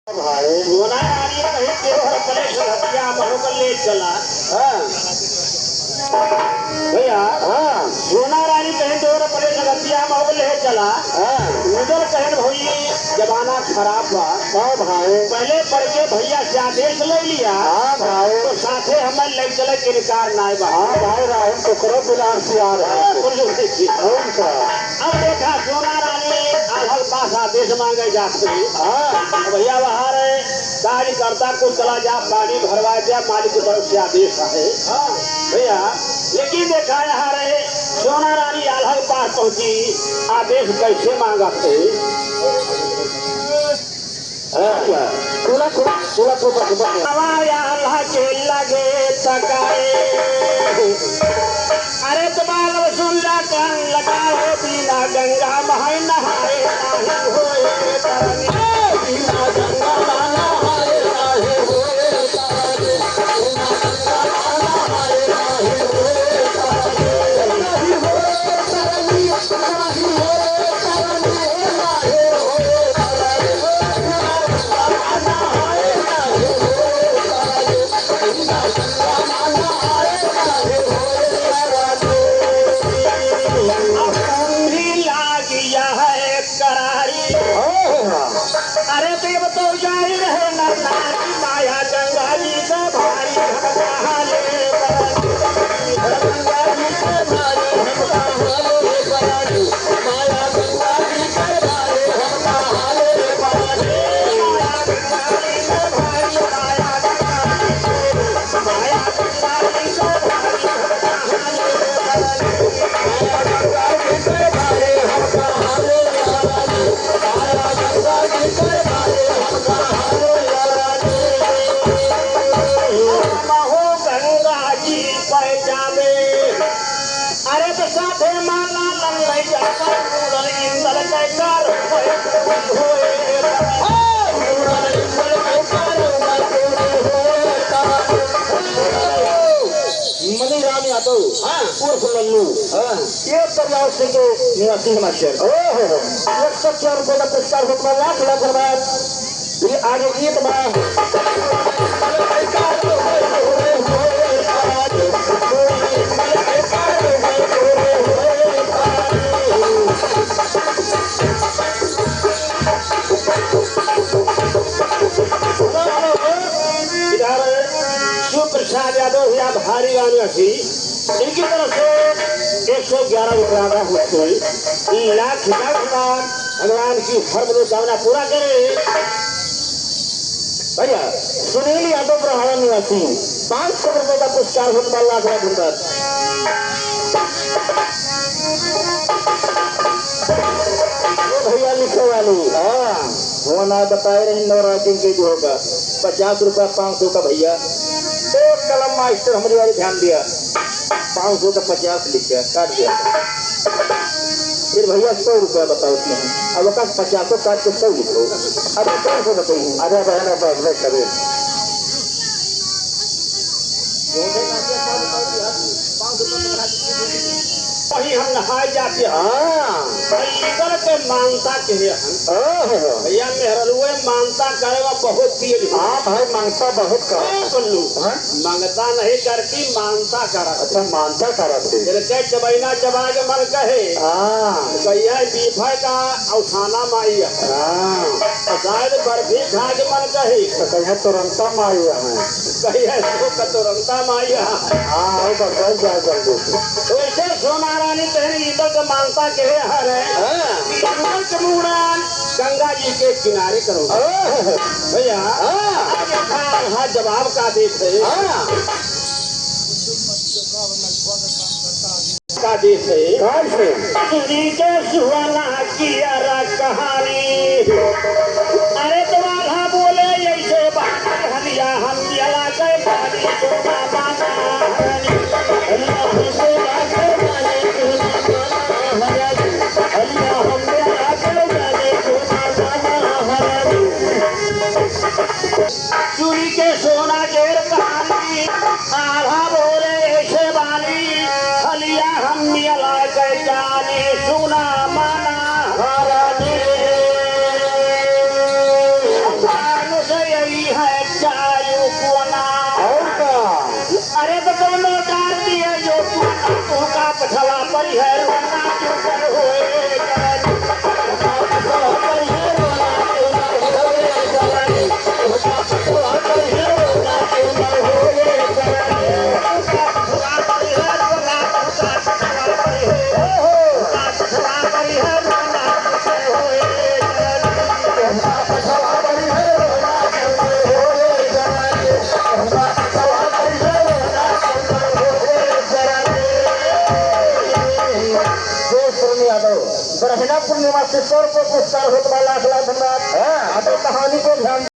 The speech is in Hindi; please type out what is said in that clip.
भाई सोना रानी कहीं देवहर कलेश हटिया महोकल ले चला। भैया सोना रानी कहीं देवहर कलेश हटिया महोकल ले चला। उधर कहन भई जमाना खराब बा। भाई पहले पढ़ के भैया से आदेश ले लिया। भाई तो साथे हमें ले चले किरकार नाय बा। भाई राहुल तो करो बिलार से आ रहा है। अब देखा सोना रानी अलग पास आदेश मांगे जाते। भैया बाहर कार्यकर्ता को चला जा पानी भरवा दिया मालिक की तरफ से आदेश है। भैया लेकिन देखा यहाँ रहे सोना रानी अलग पास पहुंची आदेश कैसे मांगा थे। अल्लाह के लगे तकाए अरे तुम्हारा सुन जा कान लगाओ बिना गंगा महाय नहाए नाही होए तरंगे बिना गंगा नहाए नाही होए तरंगे बिना गंगा नहाए नाही होए तरंगे नाही होए तरंगे नाही होए तरंगे नाही होए अरे देव तो जारी रहे नारी माया गंगा जी का भारी गंगा जी के भारी माया गंगा जी के भारी अरे तो साथे माला लंगई जाकर पूरन इंदल के कार होए मनी राम यादव उर्फ लल्लू ये दरियाव सिंह के निवासी समाचार 104 रुपये का पुरस्कार होता लाख लाख रुपए आगे गीत प्रसाद यादव या भारी वाली इनकी तरफ से 111 रुपया लाख भगवान की हर मनोकामना पूरा करे। भैया सुनील यादव प्रहाड़ा निवासी 500 रुपये का पुरस्कार होता लाख लाख रुपये। भैया लिखे वाली वो ना बताए रहे नवरात्रि के जो होगा 50 रुपया 500 का। भैया तो कलम मास्टर हमारी वाली ध्यान दिया 500 का 50 लिखा काट दिया। फिर भैया 100 रुपया बताओ उसमें अब 50 काट के 100 लिखो। अब 100 बताइए आधा बहना करे वही हम नहाए जाते हैं के मानता के भैया मेहरलुए मानता करेगा बहुत तेज। भाई मांगता बहुत कर मांगता नहीं करती मानता करा। अच्छा मानता करते जैसे चबैना चबा के मन कहे भैया बीफा का अवसाना माई शायद बर्फी खा के मन कहे कहिया तुरंता माई कहिया तुरंता माई तो ऐसे सोना रानी कहनी इधर का मानता के गंगा जी के किनारे करो भैया जवाब का देश है का देश है के सुहाना की कहानी। अरे तुम्हारा बोले ऐसे हरिया हम जला के पानी सोना बाना चूड़ी के सोना जेर कहानी आधा बोले ऐसे बानी हलिया हम मिला के जाने सुना माना अरे तो दोनों डाल दिए जो तू का पछवा पर है रोना क्यों कर होए करन का पछवा पर है रोना क्यों कर होए करन का पछवा पर है रोना क्यों कर होए करन का पछवा पर है रोना का पछवा पर है हो का पछवा पर है रोना क्यों कर होए करन का पछवा पर है रोना क्यों कर होए करन का पछवा पर है ब्रह्मणा पूर्णिमा से 100 रुपये पुरस्कार होता है, लाख लाख धन्यवाद। कहानी को ध्यान